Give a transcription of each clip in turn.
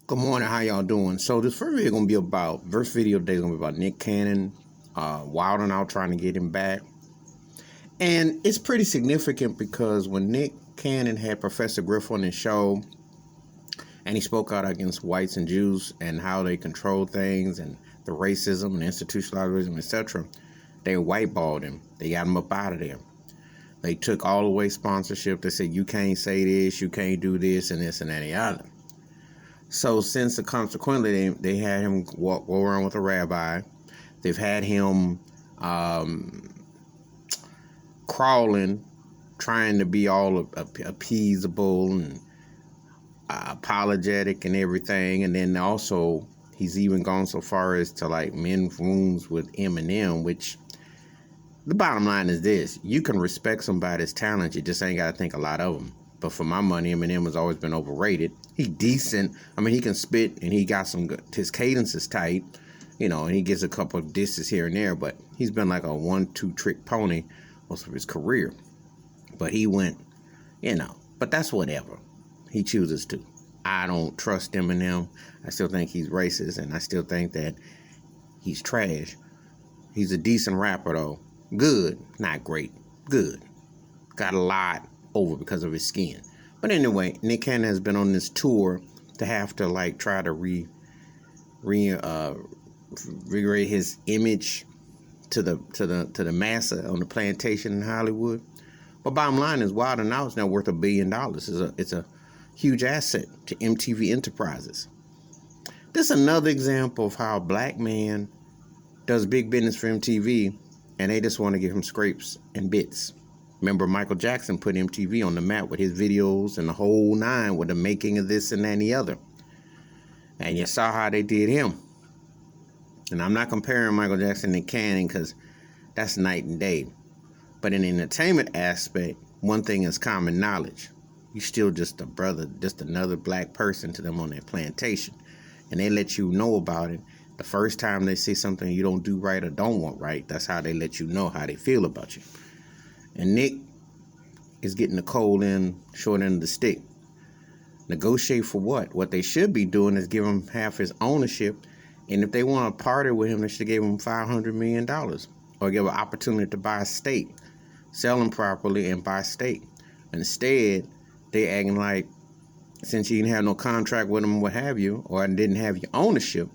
Good morning, how y'all doing? So this first video gonna be about today is gonna be about Nick Cannon, wilding out trying to get him back. And it's pretty significant because when Nick Cannon had Professor Griff on his show and he spoke out against whites and Jews and how they control things and the racism and institutionalism, etc., they whiteballed him. They got him up out of there. They took all away sponsorship. They said, you can't say this, you can't do this, and this and that and the other. So since consequently they had him go around with a rabbi, they've had him crawling, trying to be all appeasable and apologetic and everything, and then also he's even gone so far as to like men's rooms with Eminem, which the bottom line is this: you can respect somebody's talent, you just ain't got to think a lot of them. But for my money, Eminem has always been overrated. He's decent. I mean, he can spit, and he got some good. His cadence is tight, and he gets a couple of disses here and there. But he's been like a 1-2 trick pony most of his career. But he went, But that's whatever. He chooses to. I don't trust Eminem. I still think he's racist, and I still think that he's trash. He's a decent rapper, though. Good, not great. Good. Got a lot over because of his skin. But anyway, Nick Cannon has been on this tour to have to like try to rewrite his image to the massa on the plantation in Hollywood. But bottom line is, Wild 'N Out is now worth $1 billion. It's a huge asset to MTV Enterprises. This is another example of how a black man does big business for MTV, and they just want to give him scrapes and bits. Remember, Michael Jackson put MTV on the map with his videos and the whole nine with the making of this and that and the other. And you saw how they did him. And I'm not comparing Michael Jackson to Cannon because that's night and day. But in the entertainment aspect, one thing is common knowledge. You're still just a brother, just another black person to them on their plantation. And they let you know about it. The first time they see something you don't do right or don't want right, that's how they let you know how they feel about you. And Nick is getting the cold end, short end of the stick. Negotiate for what? What they should be doing is give him half his ownership. And if they want to party with him, they should give him $500 million. Or give an opportunity to buy a stake. Sell him properly and buy a stake. Instead, they acting like, since you didn't have no contract with him, what have you, or didn't have your ownership,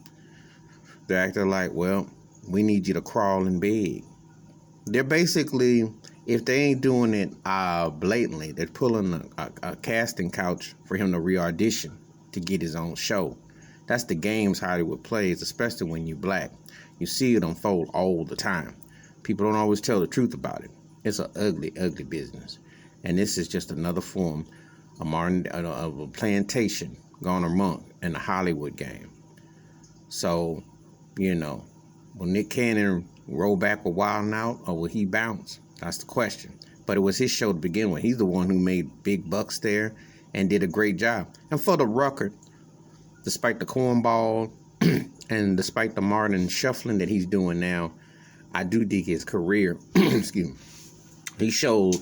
they're acting like, well, we need you to crawl and beg. They're basically, if they ain't doing it blatantly, they're pulling a casting couch for him to re-audition to get his own show. That's the games Hollywood plays, especially when you're black. You see it unfold all the time. People don't always tell the truth about it. It's an ugly, ugly business. And this is just another form of a plantation gone amok in the Hollywood game. So, will Nick Cannon roll back with Wild 'N Out, or will he bounce? That's the question. But it was his show to begin with. He's the one who made big bucks there and did a great job. And for the record, despite the cornball and despite the modern shuffling that he's doing now, I do dig his career. Excuse me. He showed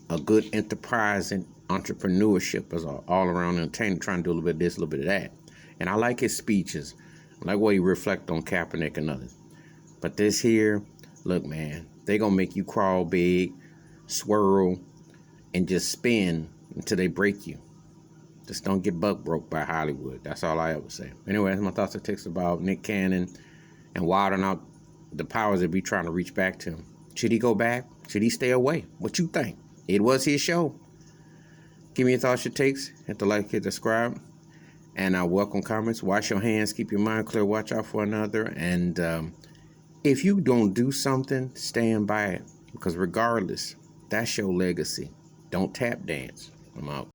a good enterprising entrepreneurship as an all-around entertainer, trying to do a little bit of this, a little bit of that. And I like his speeches. I like what he reflects on Kaepernick and others. But this here, look, man, they going to make you crawl big, swirl, and just spin until they break you. Just don't get buck broke by Hollywood. That's all I ever say. Anyway, that's my thoughts and takes about Nick Cannon and Wild 'N Out, the powers that be trying to reach back to him. Should he go back? Should he stay away? What you think? It was his show. Give me your thoughts, your takes. Hit the like, hit subscribe. And I welcome comments. Wash your hands. Keep your mind clear. Watch out for another. And if you don't do something, stand by it. Because regardless, that's your legacy. Don't tap dance. I'm out.